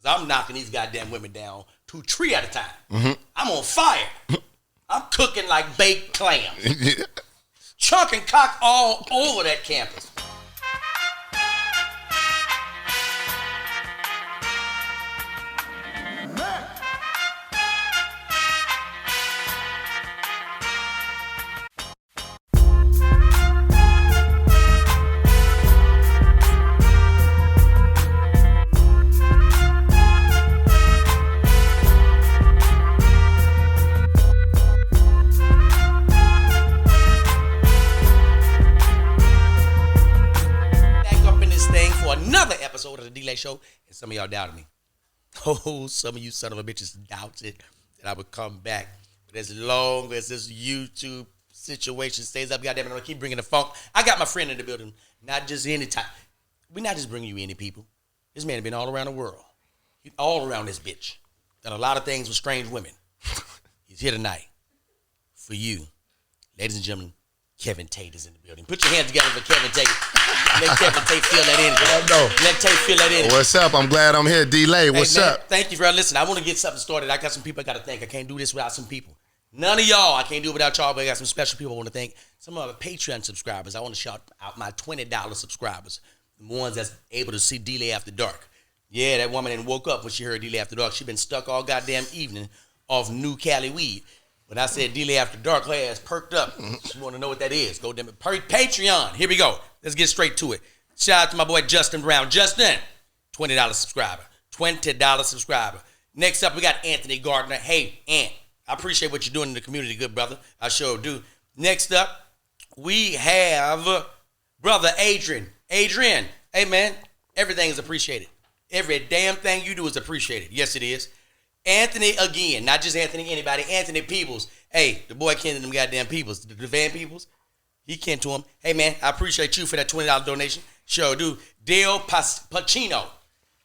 So I'm knocking these goddamn women down 2, 3 at a time. Mm-hmm. I'm on fire. I'm cooking like baked clams. Chunking cock all over that campus. Episode of the D-Lay Show, and some of y'all doubted me. Oh, some of you son of a bitches doubted that I would come back. But as long as this YouTube situation stays up, goddamn it, I'm gonna keep bringing the funk. I got my friend in the building, not just any time. We're not just bringing you any people. This man has been all around the world. He's all around this bitch. Done a lot of things with strange women. He's here tonight for you. Ladies and gentlemen, Kevin Tate is in the building. Put your hands together for Kevin Tate. Let Kevin Tate feel that energy. Let Tate feel that energy. What's up? I'm glad I'm here. D-Lay, what's up? Thank you for listening. I want to get something started. I got some people I got to thank. I can't do this without some people. None of y'all, I can't do it without y'all, but I got some special people I want to thank. Some of our Patreon subscribers. I want to shout out my $20 subscribers. The ones that's able to see D-Lay After Dark. Yeah, that woman didn't woke up when she heard D-Lay After Dark. She been stuck all goddamn evening off new Cali weed. When I said D-Lay After Dark, her ass perked up. She want to know what that is. Go damn it. Patreon. Here we go. Let's get straight to it. Shout out to my boy Justin Brown. Justin, $20 subscriber. $20 subscriber. Next up, we got Anthony Gardner. Hey, Ant, I appreciate what you're doing in the community, good brother. I sure do. Next up, we have brother Adrian. Adrian, hey, man, everything is appreciated. Every damn thing you do is appreciated. Yes, it is. Anthony again, not just Anthony anybody, Anthony Peebles. Hey, the boy kin to them goddamn Peebles, the Van Peebles. He kin to him. Hey, man, I appreciate you for that $20 donation. Sure do. Dale Pacino. Now,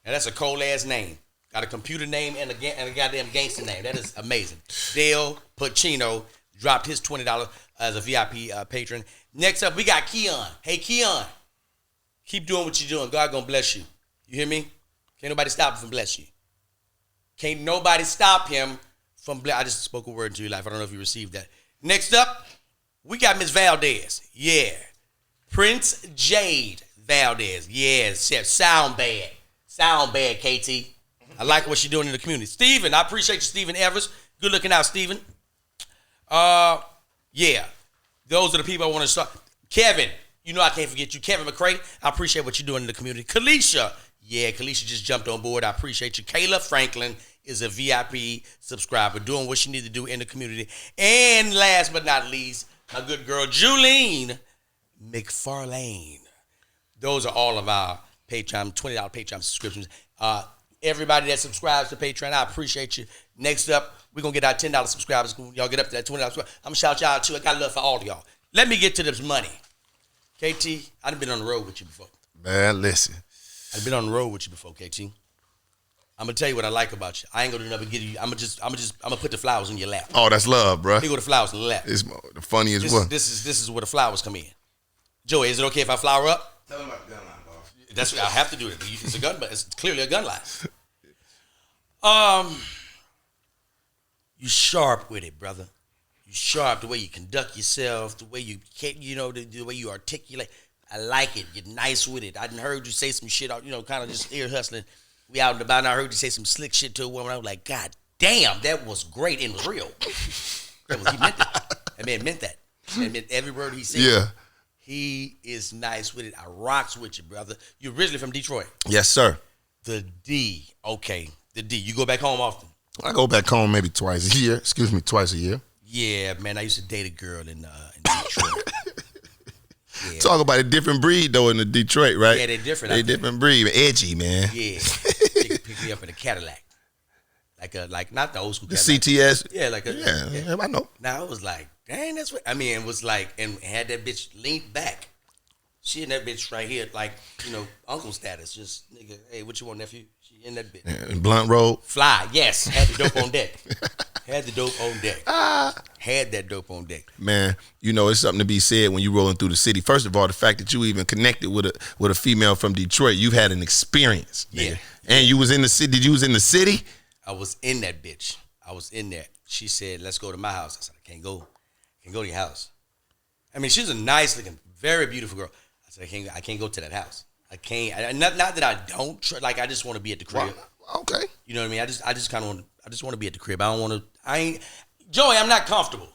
that's a cold-ass name. Got a computer name and a goddamn gangster name. That is amazing. Dale Pacino dropped his $20 as a VIP patron. Next up, we got Keon. Hey, Keon, keep doing what you're doing. God gonna bless you. You hear me? Can't nobody stop him from bless you. Can't nobody stop him from I just spoke a word into your life. I don't know if you received that. Next up, we got Miss Valdez. Yeah. Prince Jade Valdez. Yeah, sound bad. Sound bad, KT. I like what you're doing in the community. Steven, I appreciate you, Steven Evers. Good looking out, Steven. Yeah. Those are the people I want to start. Kevin, you know I can't forget you. Kevin McCray, I appreciate what you're doing in the community. Kalisha. Yeah, Kalisha just jumped on board. I appreciate you. Kayla Franklin is a VIP subscriber doing what she needs to do in the community. And last but not least, my good girl, Julene McFarlane. Those are all of our Patreon, $20 Patreon subscriptions. Everybody that subscribes to Patreon, I appreciate you. Next up, we're going to get our $10 subscribers. Y'all get up to that $20 subscriber. I'm going to shout y'all out too. I got love for all of y'all. Let me get to this money. KT, I've been on the road with you before. Man, listen. I've been on the road with you before, KT. I'm gonna tell you what I like about you. I ain't gonna do nothing but give you. I'm gonna put the flowers in your lap. Oh, that's love, bro. Here go the flowers in the lap. It's the funniest one. This is where the flowers come in. Joey, is it okay if I flower up? Tell them about the gun line, boss. That's what I have to do it. It's a gun, but it's clearly a gun line. You sharp with it, brother. You sharp the way you conduct yourself, the way you the way you articulate. I like it. You're nice with it. I done heard you say some shit, kind of just ear hustling. We out and about, and I heard you say some slick shit to a woman. I was like, God damn, that was great and it was real. He meant that. That man meant that. That meant every word he said. Yeah. He is nice with it. I rocks with you, brother. You're originally from Detroit. Yes, sir. The D. Okay. The D. You go back home often? I go back home maybe twice a year. Twice a year. Yeah, man. I used to date a girl in Detroit. Yeah. Talk about a different breed, though, in the Detroit, right? Yeah, they're different. They're different breed. Edgy, man. Yeah. Pick me up in a Cadillac. Like not the old school the Cadillac. CTS. Yeah, yeah, I know. Now, it was like, dang, that's what, it was like, and had that bitch leaned back. She in that bitch right here, like, uncle status. Just, nigga, hey, what you want, nephew? She in that bitch. Yeah, blunt road. Fly, yes. Had the dope on deck. Had the dope on deck. Had that dope on deck. Man, it's something to be said when you're rolling through the city. First of all, the fact that you even connected with a female from Detroit, you've had an experience. Yeah. And you was in the city. You was in the city? I was in that bitch. I was in there. She said, let's go to my house. I said, I can't go. I can't go to your house. I mean, she's a nice looking, very beautiful girl. I said, I can't go to that house. I can't. Not that I don't. Like, I just want to be at the crib. Well, okay. You know what I mean? I just kind of want. I just want to be at the crib. I don't want to. Joey, I'm not comfortable.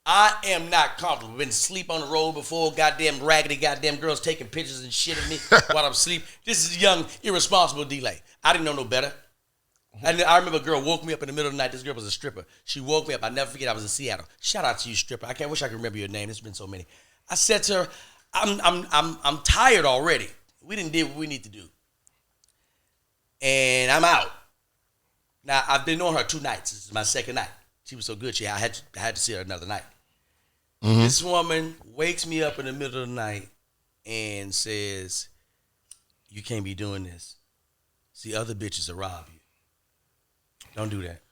I am not comfortable. Been asleep on the road before. Goddamn raggedy goddamn girls taking pictures and shit of me while I'm asleep. This is young, irresponsible delay. I didn't know no better. And I remember a girl woke me up in the middle of the night. This girl was a stripper. She woke me up. I never forget. I was in Seattle. Shout out to you, stripper. I wish I could remember your name. There's been so many. I said to her, I'm tired already. We didn't do what we need to do. And I'm out. Now, I've been on her 2 nights. This is my second night. She was so good. I had to see her another night. Mm-hmm. This woman wakes me up in the middle of the night and says, you can't be doing this. See, other bitches will rob you. Don't do that.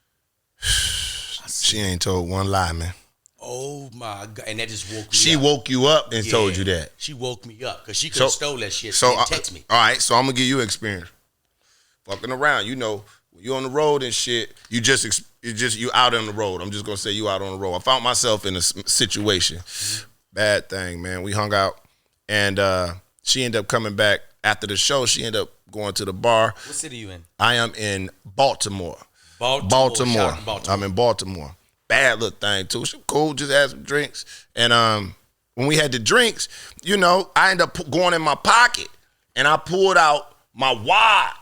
She ain't told one lie, man. Oh, my God. And that just woke me up. She woke you up and told you that. She woke me up because she could have stole that shit. So and text me. All right, so I'm going to give you an experience. Fucking around, you know, when you on the road and shit, you out on the road. I'm just going to say you out on the road. I found myself in a situation. Mm-hmm. Bad thing, man. We hung out, and she ended up coming back after the show. She ended up going to the bar. What city you in? I am in Baltimore. Baltimore. I'm in Baltimore. Bad little thing, too. She cool, just had some drinks. And when we had the drinks, you know, I ended up going in my pocket, and I pulled out my wad.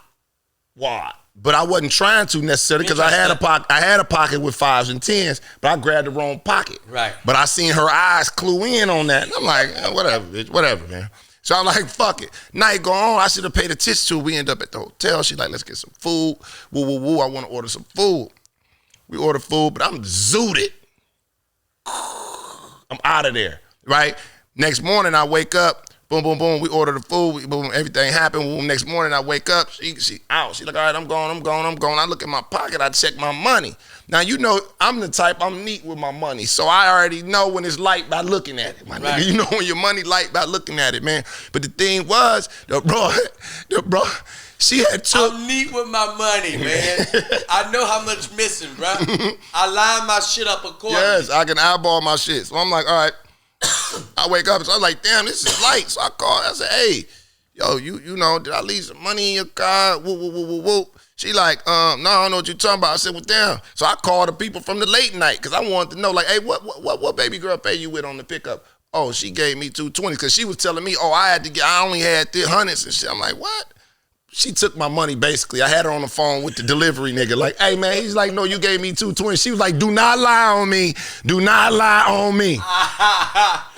But I wasn't trying to necessarily because I had a pocket with 5s and 10s, but I grabbed the wrong pocket. Right. But I seen her eyes clue in on that. And I'm like, whatever, bitch, whatever, man. So I'm like, fuck it. Night go on, I should have paid attention to it. We end up at the hotel. She like, let's get some food. Woo. I want to order some food. We order food, but I'm zooted. I'm out of there, right? Next morning, I wake up. Boom. We order the food. Boom, everything happened. Boom, next morning, I wake up. She out. She like, all right, I'm going. I look in my pocket. I check my money. Now, you know, I'm the type, I'm neat with my money. So I already know when it's light by looking at it, my nigga. You know when your money light by looking at it, man. But the thing was, the bro, she had took. I'm neat with my money, man. I know how much missing, bro. I line my shit up accordingly. Yes, I can eyeball my shit. So I'm like, all right. I wake up, so I was like, damn, this is light. So I called, I said, hey, yo, you know, did I leave some money in your car? Whoop. She like, no, I don't know what you're talking about. I said, well, damn. So I called the people from the late night because I wanted to know, like, hey, what baby girl pay you with on the pickup? Oh, she gave me $220 because she was telling me, I only had $300 and shit. I'm like, what? She took my money, basically. I had her on the phone with the delivery nigga. Like, hey, man. He's like, no, you gave me $220. She was like, do not lie on me. Do not lie on me.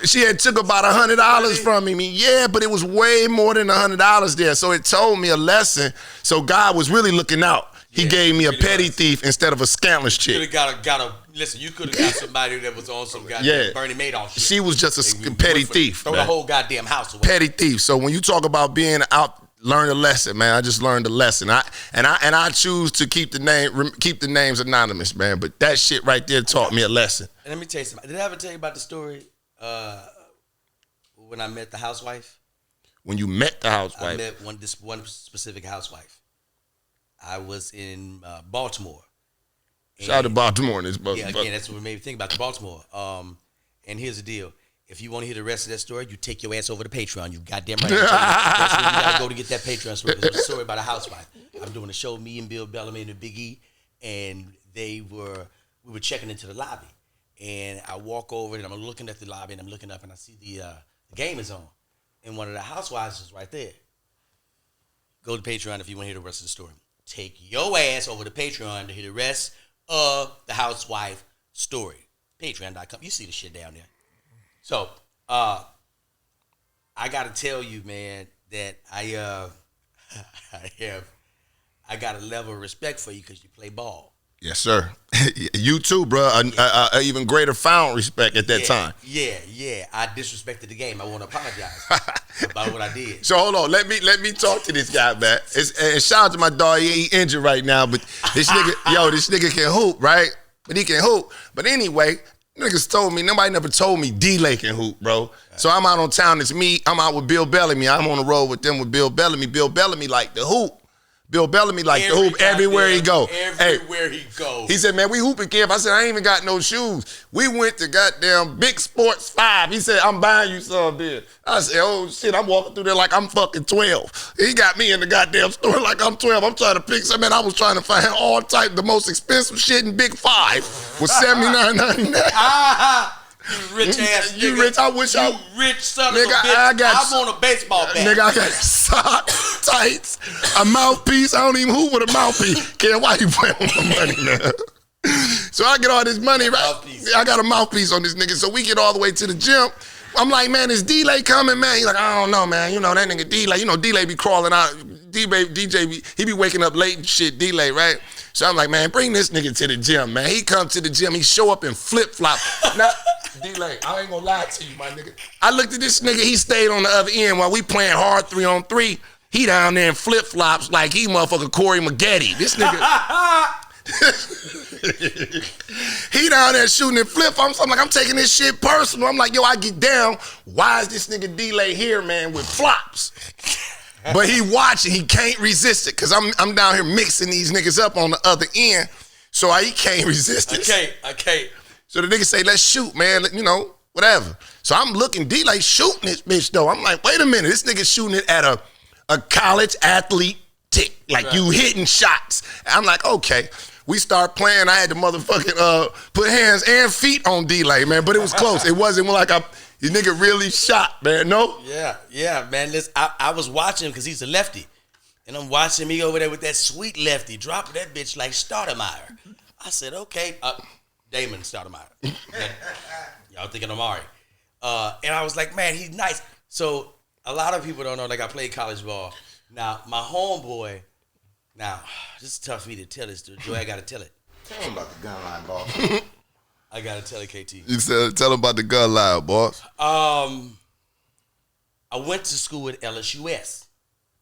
She had took about $100 from me. Yeah, but it was way more than $100 there. So it told me a lesson. So God was really looking out. He gave me a petty thief instead of a scandalous chick. You could have listen, you could have got somebody that was on some goddamn Bernie Madoff shit. She was just a petty thief. Throw the whole goddamn house away. Petty thief. So when you talk about being out, learn a lesson, man. I just learned a lesson. I choose to keep the names anonymous, man. But that shit right there taught me a lesson. And let me tell you something. Did I ever tell you about the story when I met the housewife? When you met the housewife? I met one specific housewife. I was in Baltimore. Shout out to Baltimore in this motherfucker. Yeah, again, that's what made me think about the Baltimore. And here's the deal. If you want to hear the rest of that story, you take your ass over to Patreon. You goddamn right. That's where you got to go to get that Patreon story. There's a story about a housewife. I'm doing a show, me and Bill Bellamy and the Big E, and we were checking into the lobby. And I walk over, and I'm looking at the lobby, and I'm looking up, and I see the game is on. And one of the housewives is right there. Go to Patreon if you want to hear the rest of the story. Take your ass over to Patreon to hear the rest of the housewife story. Patreon.com. You see the shit down there. So, I gotta tell you, man, that I got a level of respect for you because you play ball. Yes, sir. You too, bro. Even greater found respect at that time. Yeah. I disrespected the game. I want to apologize about what I did. So hold on. Let me talk to this guy, man. And shout out to my dog. He injured right now, but this nigga can hoop, right? But he can hoop. But anyway. Niggas told me, nobody never told me D-Lake can hoop, bro. So I'm out on town, it's me, I'm out with Bill Bellamy. I'm on the road with them with Bill Bellamy. Bill Bellamy like the hoop. Bill Bellamy like to hoop everywhere he go. Everywhere he go. He said, man, we hooping camp. I said, I ain't even got no shoes. We went to goddamn Big Sports 5. He said, I'm buying you some beer. I said, oh shit, I'm walking through there like I'm fucking 12. He got me in the goddamn store like I'm 12. I'm trying to pick something. I was trying to find all type, the most expensive shit in Big 5 was $79.99. You rich ass nigga. You rich, I wish I... You rich son nigga, of a bitch. I want a baseball bat. Nigga, I got socks, tights, a mouthpiece. I don't even hoop with a mouthpiece. Kid, why you playing with my money now? So I get all this money, right? I got a mouthpiece on this nigga. So we get all the way to the gym. I'm like, man, is D-Lay coming, man? He's like, I don't know, man. You know, that nigga D-Lay. You know, D-Lay be crawling out. DJ, he be waking up late and shit, D-Lay, right? So I'm like, man, bring this nigga to the gym, man. He come to the gym. He show up in flip-flop. Now, D-Lay, I ain't gonna lie to you, my nigga. I looked at this nigga. He stayed on the other end while we playing hard 3-on-3. He down there in flip-flops like he motherfucker Corey Maggette. This nigga... he down there shooting in flip-flops. I'm like, I'm taking this shit personal. I'm like, yo, I get down. Why is this nigga D-Lay here, man, with flops? But he watching, he can't resist it, because I'm down here mixing these niggas up on the other end, so he can't resist it. Okay. So the nigga say, let's shoot, man, you know, whatever. So I'm looking, D-Lay shooting this bitch, though. I'm like, wait a minute, this nigga shooting it at a college athlete tick, like you hitting shots. I'm like, okay. We start playing, I had to motherfucking put hands and feet on D-Lay, man, but it was close. It wasn't like this nigga really shot, man, no? Yeah, man. Listen, I was watching him because he's a lefty. And I'm watching me over there with that sweet lefty, dropping that bitch like Stoudemire. I said, okay. Damon Stoudemire. Y'all thinking Amari. And I was like, man, he's nice. So a lot of people don't know, like I played college ball. Now, my homeboy, this is tough for me to tell this to Joey, I got to tell it. Tell him about the gun line, boss. I got to tell it, KT. You said, tell him about the gun line, boss. I went to school at LSUS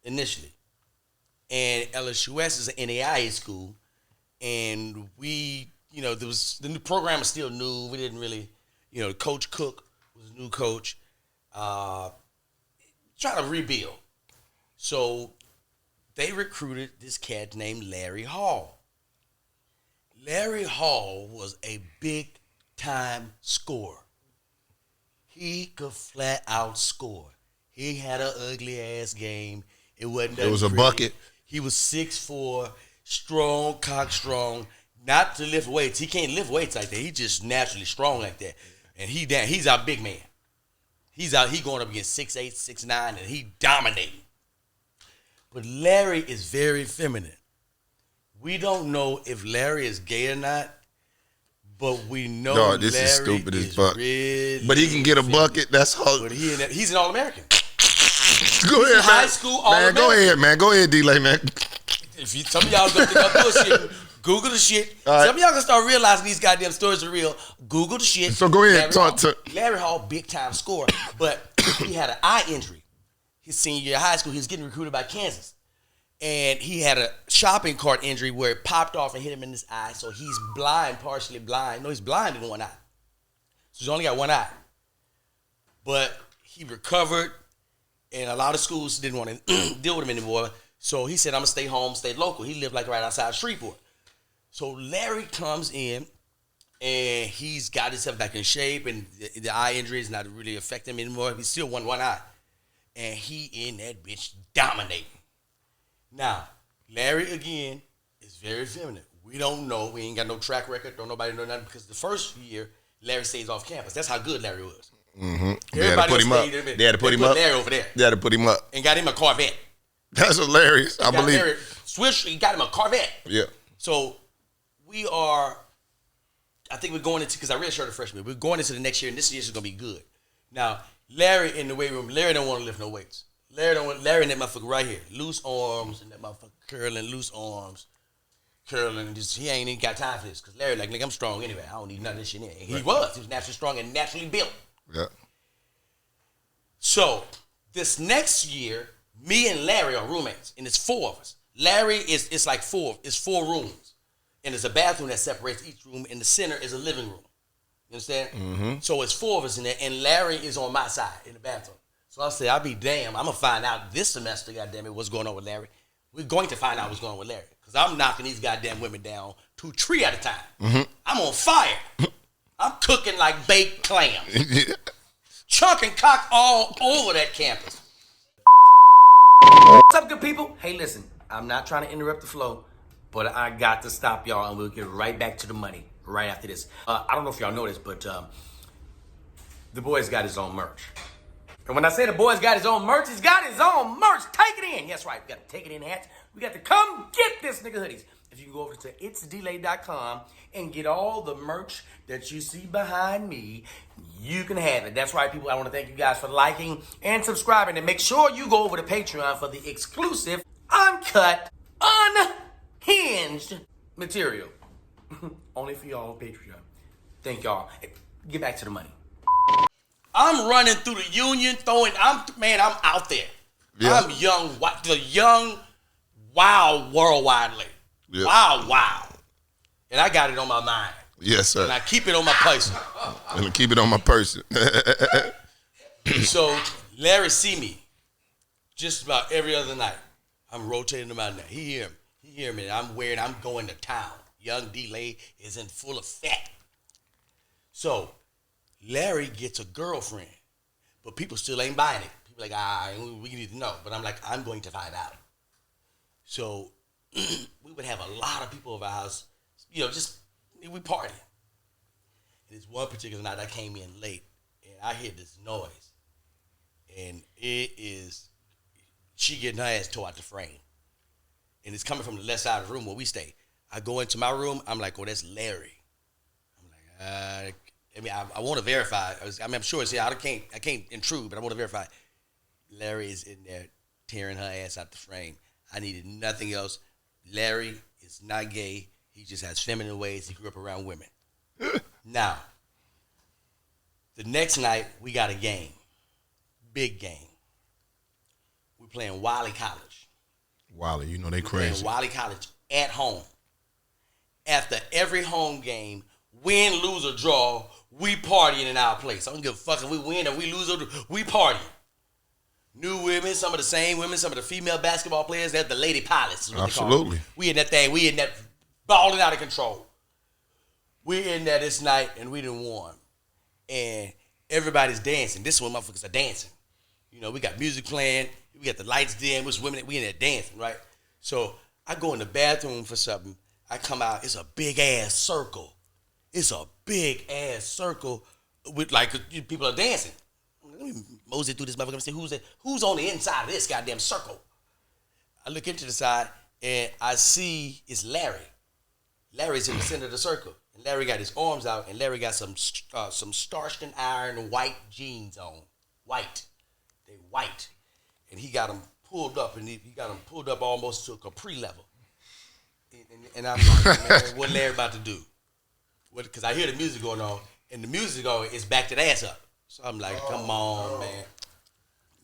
initially. And LSUS is an NAIA school. And we, you know, the new program was still new. We didn't really, you know, Coach Cook was a new coach. Trying to rebuild. So they recruited this cat named Larry Hall. Larry Hall was a big-time scorer. He could flat out score. He had an ugly-ass game. It wasn't that was pretty. A bucket. He was 6'4", strong, cock-strong, not to lift weights. He can't lift weights like that. He's just naturally strong like that. And he's our big man. He going up against 6'8", 6'9", and he dominating. But Larry is very feminine. We don't know if Larry is gay or not, but we know no, this Larry is stupid as fuck. Really but he can get a bucket. That's all. But he's an All-American. Go ahead, high school All-American. Go ahead, D-Lay, man. Some of y'all gonna think I'm bullshit. Google the shit. Right. Some of y'all gonna start realizing these goddamn stories are real. Google the shit. So go ahead, Larry Hall, big time scorer, but he had an eye injury. His senior year of high school, he was getting recruited by Kansas. And he had a shopping cart injury where it popped off and hit him in his eye. So he's blind, partially blind. No, he's blind in one eye. So he's only got one eye. But he recovered, and a lot of schools didn't want to deal with him anymore. So he said, I'm going to stay home, stay local. He lived like right outside Shreveport. So Larry comes in, and he's got himself back in shape, and the eye injury is not really affecting him anymore. He's still one eye. And he in that bitch dominating. Now, Larry, again, is very feminine. We don't know. We ain't got no track record. Don't nobody know nothing. Because the first year, Larry stays off campus. That's how good Larry was. Mm-hmm. They had to put him up. They had to put him up. Larry over there. They had to put him up. And got him a Corvette. That's hilarious. I believe. Larry, he got him a Corvette. Yeah. So, I think we're going into, because I redshirted freshman, we're going into the next year, and this year is going to be good. Now, Larry in the weight room, Larry don't want to lift no weights. Larry and that motherfucker right here, loose arms, and that motherfucker curling, loose arms, curling, and just, he ain't even got time for this, because Larry like, I'm strong anyway, I don't need none of this shit in. And he was naturally strong and naturally built. Yeah. So, this next year, me and Larry are roommates, and it's four of us. Larry it's like four rooms, and there's a bathroom that separates each room, and the center is a living room. You understand? Mm-hmm. So it's four of us in there, and Larry is on my side in the bathroom. So I say, I'll be damned. I'm going to find out this semester, goddammit, what's going on with Larry. We're going to find out what's going on with Larry. Because I'm knocking these goddamn women down 2 3 at a time. I'm on fire. I'm cooking like baked clams. Chunking cock all over that campus. What's up, good people? Hey, listen, I'm not trying to interrupt the flow, but I got to stop y'all, and we'll get right back to the money right after this. I don't know if y'all know this, but the boy's got his own merch. And when I say the boy's got his own merch, he's got his own merch. Take it in. Yes, right. We got to take it in hats. We got to come get this nigga hoodies. If you can go over to itsdelay.com and get all the merch that you see behind me, you can have it. That's right, people. I want to thank you guys for liking and subscribing. And make sure you go over to Patreon for the exclusive, uncut, unhinged material. Only for y'all on Patreon. Thank y'all. Get back to the money. I'm running through the Union, I'm out there. Yeah. I'm young, the young, wild worldwidely. Yeah. Wow. And I got it on my mind. Yes, sir. And I keep it on my person. And I keep it on my person. So Larry see me just about every other night. I'm rotating him out now. He hear me. I'm going to town. Young D-Lay is in full effect. So Larry gets a girlfriend, but people still ain't buying it. People like, we need to know. But I'm like, I'm going to find out. So we would have a lot of people over our house, we party. And this one particular night I came in late, and I hear this noise. And it is, she getting her ass tore out the frame. And it's coming from the left side of the room where we stay. I go into my room, I'm like, oh, that's Larry. I'm like, I want to verify. I'm sure it's here. I can't intrude, but I want to verify. Larry is in there tearing her ass out the frame. I needed nothing else. Larry is not gay. He just has feminine ways. He grew up around women. Now, the next night, we got a game. Big game. We're playing Wiley College. Wiley, they crazy. Wiley College at home. After every home game, win, lose, or draw, we partying in our place. I don't give a fuck if we win or we lose or we partying. New women, some of the same women, some of the female basketball players, they're the lady pilots. Is what Absolutely. We in that thing. We in that balling out of control. We in there this night and we done won. And everybody's dancing. This is when motherfuckers are dancing. We got music playing. We got the lights dim. We in there dancing, right? So I go in the bathroom for something. I come out. It's a big ass circle. It's a big ass circle with people are dancing. Let me mosey through this motherfucker and see who's on the inside of this goddamn circle. I look into the side and I see it's Larry. Larry's in the center of the circle. And Larry got his arms out and Larry got some starched and iron white jeans on. White. They white. And he got them pulled up and he got them pulled up almost to a capri level. And I'm like, man, what Larry about to do? Because I hear the music going on, and the music is back to the ass up. So I'm like, come on, man.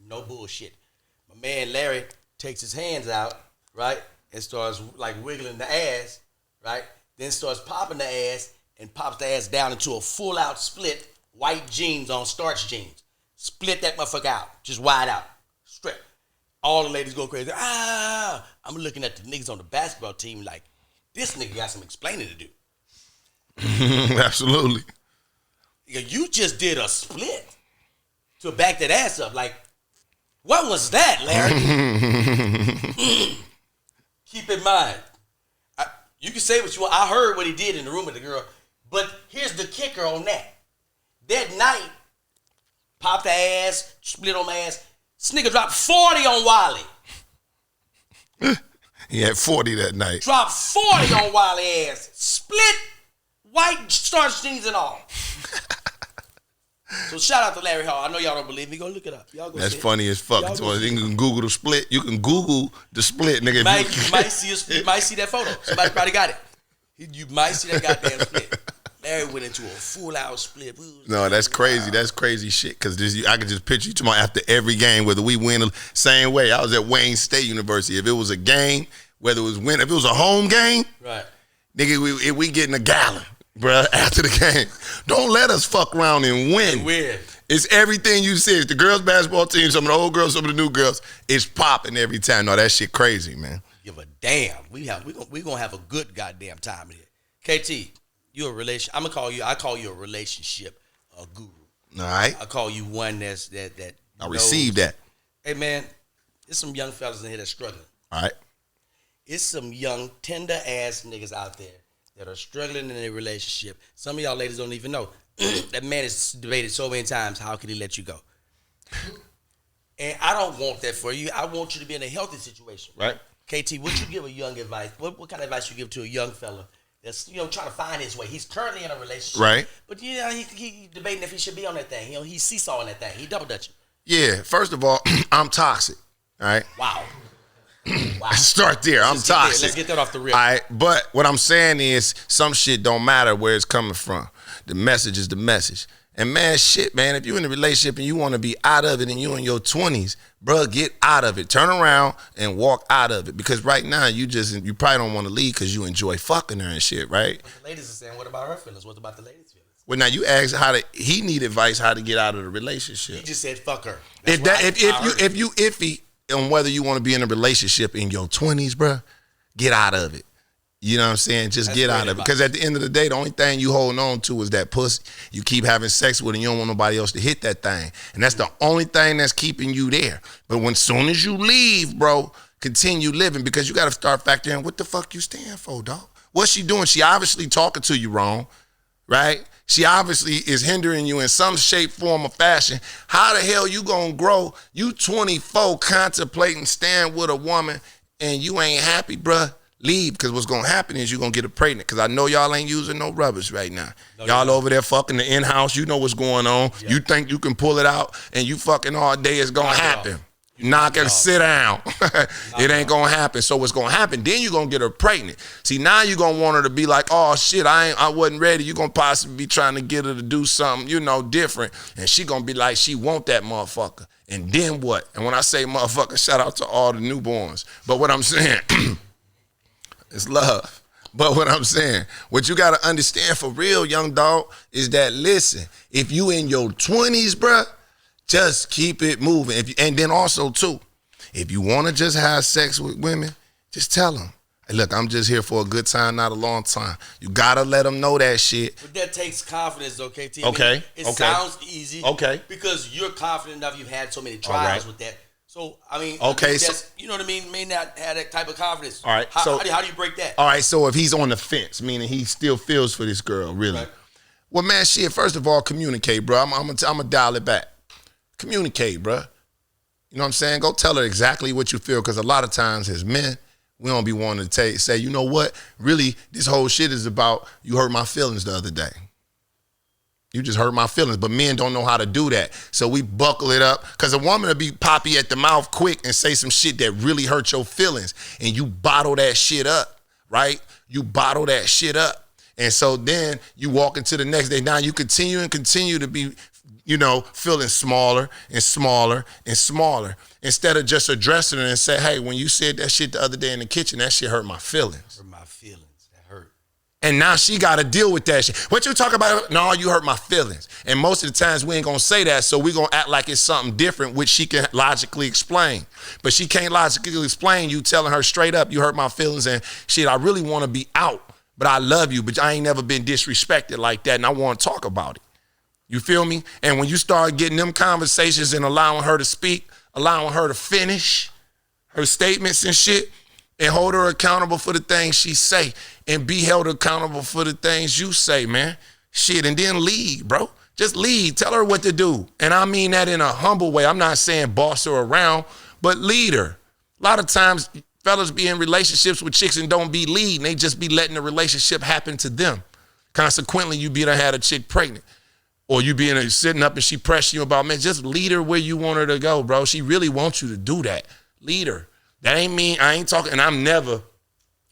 No bullshit. My man Larry takes his hands out, right, and starts wiggling the ass, right? Then starts popping the ass and pops the ass down into a full-out split, white jeans on starch jeans. Split that motherfucker out, just wide out, straight. All the ladies go crazy. I'm looking at the niggas on the basketball team like, this nigga got some explaining to do. Absolutely. You just did a split to back that ass up. Like, what was that, Larry? Keep in mind, you can say what you want. I heard what he did in the room with the girl, but here's the kicker on that. That night, popped the ass, split on my ass. This nigga dropped 40 on Wiley. He had 40 that night. Dropped 40 on Wiley ass. Split white starch jeans and all. So shout out to Larry Hall. I know y'all don't believe me. Go look it up. Y'all go That's see funny as fuck. So you can Google the split. You can Google the split, nigga. You might see that photo. Somebody probably got it. You might see that goddamn split. Larry went into a full-out split. No, that's crazy. That's crazy shit. Because I could just picture you tomorrow after every game, whether we win the same way. I was at Wayne State University. If it was a game, whether it was win, if it was a home game, right, nigga, we getting a gallon, bruh, after the game. Don't let us fuck around and win. It's everything you see. It's the girls' basketball team, some of the old girls, some of the new girls. It's popping every time. No, that shit crazy, man. give a damn. We gonna have a good goddamn time here. KT, you a relation? I call you a relationship guru. All right. I call you one that I received that. Hey man, there's some young fellas in here that's struggling. All right. It's some young tender ass niggas out there that are struggling in a relationship. Some of y'all ladies don't even know. That man is debated so many times, how can he let you go? And I don't want that for you. I want you to be in a healthy situation. Right. KT, what you give a young advice? What kind of advice you give to a young fella that's trying to find his way? He's currently in a relationship. Right. But he debating if he should be on that thing. He's seesawing that thing. He double dutching. Yeah. First of all, I'm toxic. All right. Wow. Start there. I'm toxic. Let's get that off the rip. All right. But what I'm saying is some shit don't matter where it's coming from. The message is the message. And man, shit, man, if you're in a relationship and you want to be out of it and you're in your 20s, bro, get out of it. Turn around and walk out of it. Because right now, you probably don't want to leave because you enjoy fucking her and shit, right? But the ladies are saying, what about her feelings? What about the ladies' feelings? Well, now you ask he need advice how to get out of the relationship. He just said, fuck her. If you iffy on whether you want to be in a relationship in your 20s, bro, get out of it. You know what I'm saying? Just get out of it. Because at the end of the day, the only thing you holding on to is that pussy. You keep having sex with it and you don't want nobody else to hit that thing. And that's the only thing that's keeping you there. But when soon as you leave, bro, continue living because you got to start factoring what the fuck you stand for, dog. What's she doing? She obviously talking to you wrong, right? She obviously is hindering you in some shape, form, or fashion. How the hell you gonna grow? You 24 contemplating staying with a woman and you ain't happy, bruh. Leave, because what's going to happen is you're going to get her pregnant, because I know y'all ain't using no rubbers right now. No, y'all over there fucking the in-house. You know what's going on. Yeah. You think you can pull it out, and you fucking all day. It's going to happen. You knock it, sit down. It ain't going to happen. So what's going to happen, then you're going to get her pregnant. See, now you're going to want her to be like, oh, shit, I wasn't ready. You're going to possibly be trying to get her to do something, different. And she going to be like, she want that motherfucker. And then what? And when I say motherfucker, shout out to all the newborns. But what I'm saying... It's love. But what I'm saying, what you got to understand for real, young dog, is that, listen, if you in your 20s, bruh, just keep it moving. And then also, too, if you want to just have sex with women, just tell them, hey, look, I'm just here for a good time, not a long time. You got to let them know that shit. But that takes confidence, though, KT. Okay. It sounds easy. Okay. Because you're confident enough. You've had so many trials with that. So, I mean, okay, you know what I mean? May not have that type of confidence. All right. How do you break that? All right, so if he's on the fence, meaning he still feels for this girl, really. Right. Well, man, shit, first of all, communicate, bro. I'm going to dial it back. Communicate, bro. You know what I'm saying? Go tell her exactly what you feel, because a lot of times as men, we don't be wanting to say, you know what? Really, this whole shit is about you hurt my feelings the other day. You just hurt my feelings, but men don't know how to do that. So we buckle it up, because a woman will be poppy at the mouth quick and say some shit that really hurt your feelings, and you bottle that shit up, right? You bottle that shit up. And so then you walk into the next day. Now you continue to be, feeling smaller and smaller and smaller, instead of just addressing it and say, hey, when you said that shit the other day in the kitchen, that shit hurt my feelings. Hurt my feelings. And now she got to deal with that shit. What you talk about? No, you hurt my feelings. And most of the times we ain't going to say that, so we going to act like it's something different, which she can logically explain. But she can't logically explain you telling her straight up, you hurt my feelings, and shit, I really want to be out, but I love you, but I ain't never been disrespected like that, and I want to talk about it. You feel me? And when you start getting them conversations and allowing her to speak, allowing her to finish her statements and shit, and hold her accountable for the things she say, and be held accountable for the things you say, man. Shit, and then lead, bro. Just lead. Tell her what to do. And I mean that in a humble way. I'm not saying boss her around, but lead her. A lot of times, fellas be in relationships with chicks and don't be leading. They just be letting the relationship happen to them. Consequently, you be done had a chick pregnant. Or you being sitting up and she pressing you about, man, just lead her where you want her to go, bro. She really wants you to do that. Lead her. That ain't mean, I ain't talking, and I'm never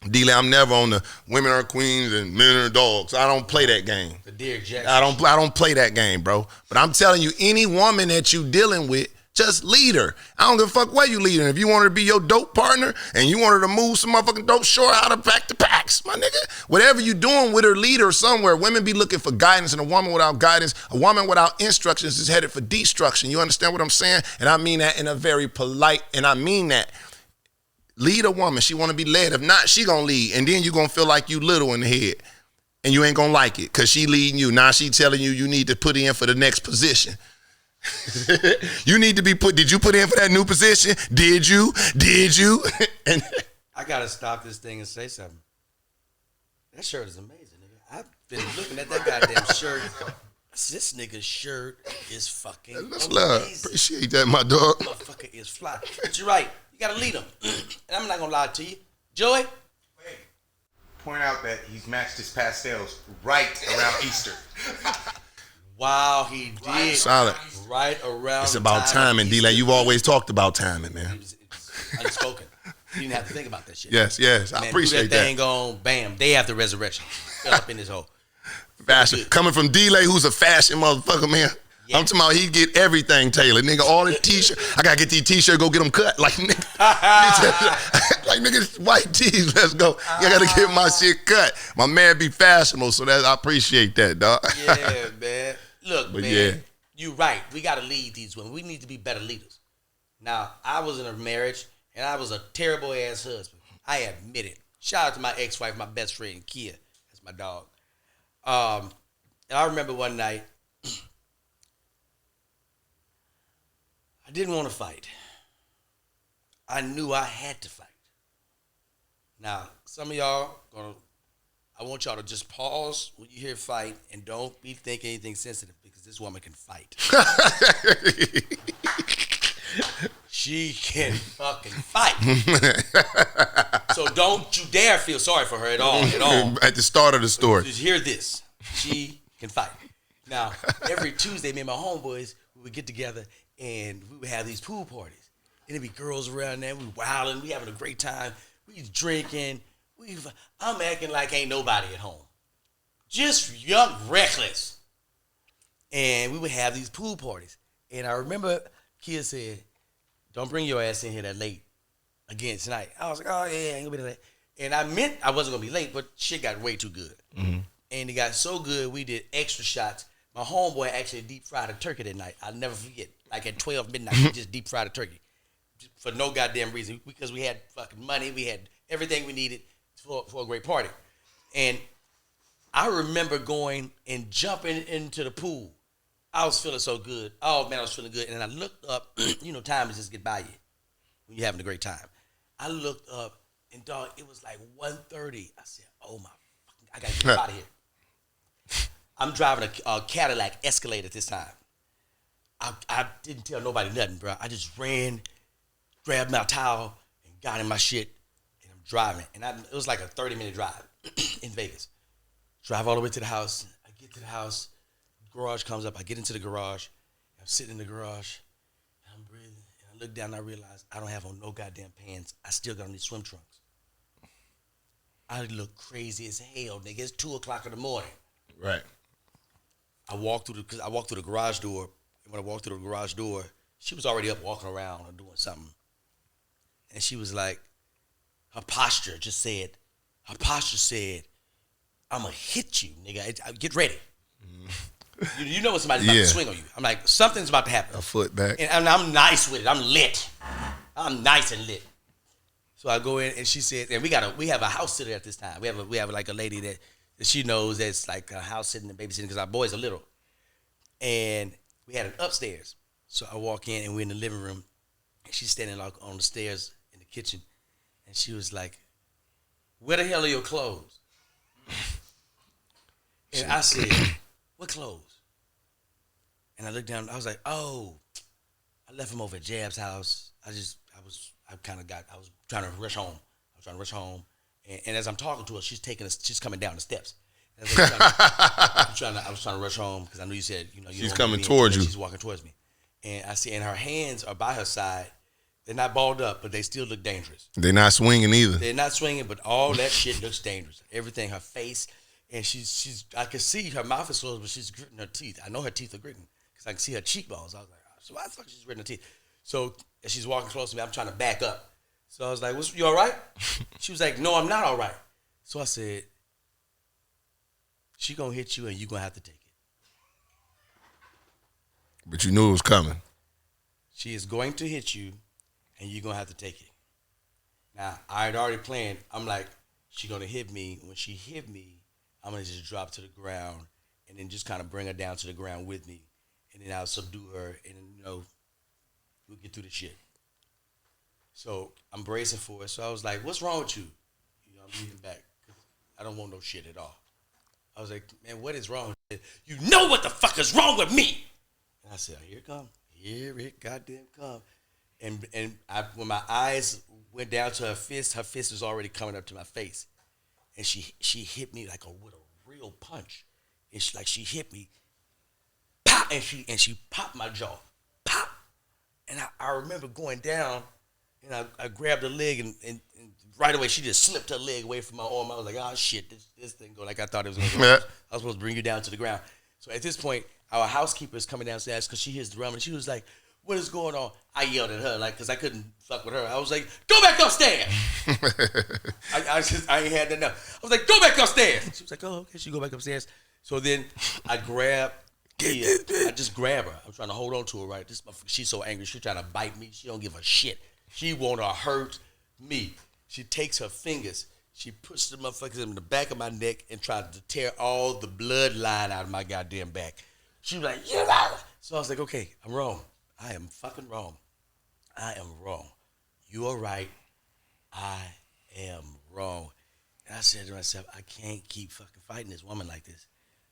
on the women are queens and men are dogs. I don't play that game. The Derrick Jackson. I don't play that game, bro. But I'm telling you, any woman that you dealing with, just lead her. I don't give a fuck where you lead her. If you want her to be your dope partner and you want her to move some motherfucking dope, show her how to pack the packs, my nigga. Whatever you doing with her, lead her somewhere. Women be looking for guidance, and a woman without guidance, a woman without instructions is headed for destruction. You understand what I'm saying? And I mean that in a very polite, and I mean that. lead a woman. She want to be led. If not, she gonna lead, and then you gonna feel like you little in the head, and you ain't gonna like it because she leading you. Now she telling you need to put in for the next position. You need to be put. Did you put in for that new position? Did you? And I gotta stop this thing and say something. That shirt is amazing, nigga. I've been looking at that goddamn shirt. This nigga's shirt is fucking that's amazing. love. Appreciate that, my dog. Motherfucker is fly. But you're right. You gotta lead him. And I'm not gonna lie to you, Joey. Wait. Point out that he's matched his pastels right around Easter. Wow, he did. Solid. Right around. It's the about time timing, D-Lay. You've always talked about timing, man. It was unspoken. You didn't have to think about that shit. Yes. I Man, appreciate threw that. Thing on, bam, day after resurrection. Fell up in his hole. Fashion. Coming from D-Lay, who's a fashion motherfucker, man. Yeah. I'm talking about he get everything tailored. Nigga, all the t-shirts. I gotta get these t-shirts, go get them cut. Like, nigga. Like, nigga, white tees, let's go. I gotta get my shit cut. My man be fashionable, so that I appreciate that, dog. Yeah, man. Look, But man, yeah. you right. We gotta lead these women. We need to be better leaders. Now, I was in a marriage, and I was a terrible ass husband. I admit it. Shout out to my ex-wife, my best friend, Kia. That's my dog. And I remember one night, I didn't want to fight. I knew I had to fight. Now, some of y'all I want y'all to just pause when you hear fight and don't be thinking anything sensitive because this woman can fight. She can fucking fight. So don't you dare feel sorry for her at all. At the start of the story. Just hear this. She can fight. Now, every Tuesday, me and my homeboys, we would get together and we would have these pool parties. And there'd be girls around there. We wilding. We having a great time. We drinking. I'm acting like ain't nobody at home. Just young, reckless. And we would have these pool parties. And I remember Kia said, don't bring your ass in here that late again tonight. I was like, oh, yeah, I ain't gonna be late. And I meant I wasn't gonna be late, but shit got way too good. Mm-hmm. And it got so good, we did extra shots. My homeboy actually deep fried a turkey that night. I'll never forget. Like at 12 midnight, he just deep fried a turkey. For no goddamn reason. Because we had fucking money. We had everything we needed for a great party. And I remember going and jumping into the pool. I was feeling so good. Oh, man, I was feeling good. And I looked up. You know, time is just get by you when you're having a great time. I looked up, and, dog, it was like 1:30. I said, oh, my fucking, I got to get out of here. I'm driving a Cadillac Escalade at this time. I didn't tell nobody nothing, bro. I just ran, grabbed my towel, and got in my shit, and I'm driving. And it was like a 30-minute drive in Vegas. Drive all the way to the house. I get to the house. Garage comes up. I get into the garage. I'm sitting in the garage. And I'm breathing. And I look down and I realize I don't have on no goddamn pants. I still got on these swim trunks. I look crazy as hell, nigga. It's 2 o'clock in the morning. Right. I walked through the garage door. And when I walked through the garage door, she was already up walking around or doing something. And she was like, her posture said, I'm going to hit you, nigga. Get ready. You know when somebody's about to swing on you. I'm like, something's about to happen. A foot back. And I'm nice with it. I'm lit. I'm nice and lit. So I go in and she said, and we have a house sitter at this time. We have like a lady that she knows that's like a house sitting and babysitting because our boys are little. And we had it upstairs. So I walk in and we're in the living room and she's standing like on the stairs in the kitchen. And she was like, where the hell are your clothes? And I said, what clothes? And I looked down, I was like, oh, I left them over at Jab's house. I was trying to rush home. And as I'm talking to her, she's coming down the steps. And I was trying to rush home because I knew you said, she's coming towards you. She's walking towards me. And I see, and her hands are by her side. They're not balled up, but they still look dangerous. They're not swinging either. They're not swinging, but all that shit looks dangerous. Everything, her face, and I can see her mouth is closed, but she's gritting her teeth. I know her teeth are gritting because I can see her cheekbones. I was like, so why the fuck is she gritting her teeth? So as she's walking close to me, I'm trying to back up. So I was like, you all right? She was like, no, I'm not all right. So I said, she gonna hit you and you gonna have to take it. But you knew it was coming. She is going to hit you and you're gonna have to take it. Now, I had already planned. I'm like, she gonna hit me. When she hit me, I'm gonna just drop to the ground and then just kind of bring her down to the ground with me. And then I'll subdue her and, we'll get through the shit. So I'm bracing for it. So I was like, what's wrong with you? I'm leaving back. I don't want no shit at all. I was like, man, what is wrong? You know what the fuck is wrong with me? And I said, here it come. Here it goddamn come. And when my eyes went down to her fist was already coming up to my face. And she hit me with a real punch. And she hit me, pop, and she popped my jaw, pop. And I remember going down, and I grabbed her leg, and right away she just slipped her leg away from my arm. I was like, oh shit, this thing go like I thought it was gonna go. I was supposed to bring you down to the ground. So at this point, our housekeeper is coming downstairs because she hears the drum, and she was like, what is going on? I yelled at her, because I couldn't fuck with her. I was like, go back upstairs. I ain't had enough. I was like, go back upstairs. She was like, oh, okay. She go back upstairs. So then I just grab her. I'm trying to hold on to her, right? She's so angry. She's trying to bite me. She don't give a shit. She want to hurt me. She takes her fingers. She puts the motherfuckers in the back of my neck and tries to tear all the bloodline out of my goddamn back. She was like, yeah. So I was like, okay, I'm wrong. I am fucking wrong. I am wrong. You are right. I am wrong. And I said to myself, I can't keep fucking fighting this woman like this.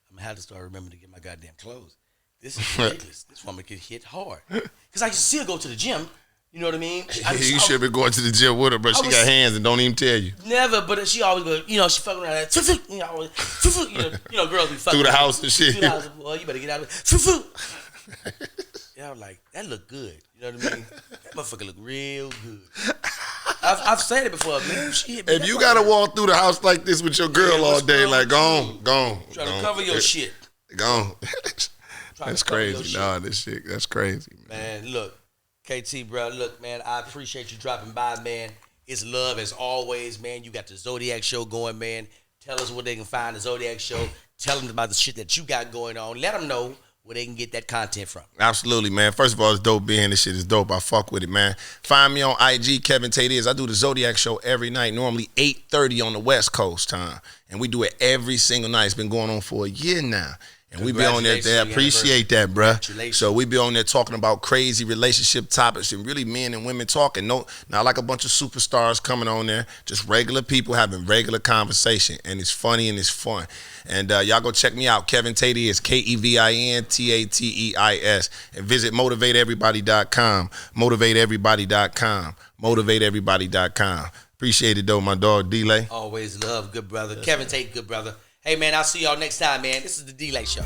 I'm gonna have to start remembering to get my goddamn clothes. This is ridiculous. This woman can hit hard. Because I used to see her go to the gym. You know what I mean? You should have been going to the gym with her, but she got hands and don't even tell you. Never, but she always go, she fucking around that, girls be fucking. Through the house and shit. Through the house, boy, you better get out of it. Yeah, I was like, that look good. You know what I mean? That motherfucker look real good. I've said it before, man. If you gotta walk through the house like this with your girl all day, like, go on. Trying to cover your shit. Go on. That's crazy. Nah, that's crazy. Man, look. KT, bro, look, man, I appreciate you dropping by, man. It's love as always, man. You got the Zodiac Show going, man. Tell us where they can find the Zodiac Show. Tell them about the shit that you got going on. Let them know where they can get that content from. Absolutely, man. First of all, it's dope being this shit is dope. I fuck with it, man. Find me on IG, Kevin Tate is. I do the Zodiac Show every night, normally 8:30 on the West Coast time. And we do it every single night. It's been going on for a year now. And we be on there. They appreciate that, bruh. So we be on there talking about crazy relationship topics and really men and women talking. No, not like a bunch of superstars coming on there. Just regular people having regular conversation. And it's funny and it's fun. And y'all go check me out. Kevin Tate is KevinTateis. And visit motivateeverybody.com. Motivateeverybody.com. Motivateeverybody.com. Appreciate it, though, my dog, D-Lay. Always love, good brother. Kevin Tate, good brother. Hey, man, I'll see y'all next time, man. This is the D-Lay Show.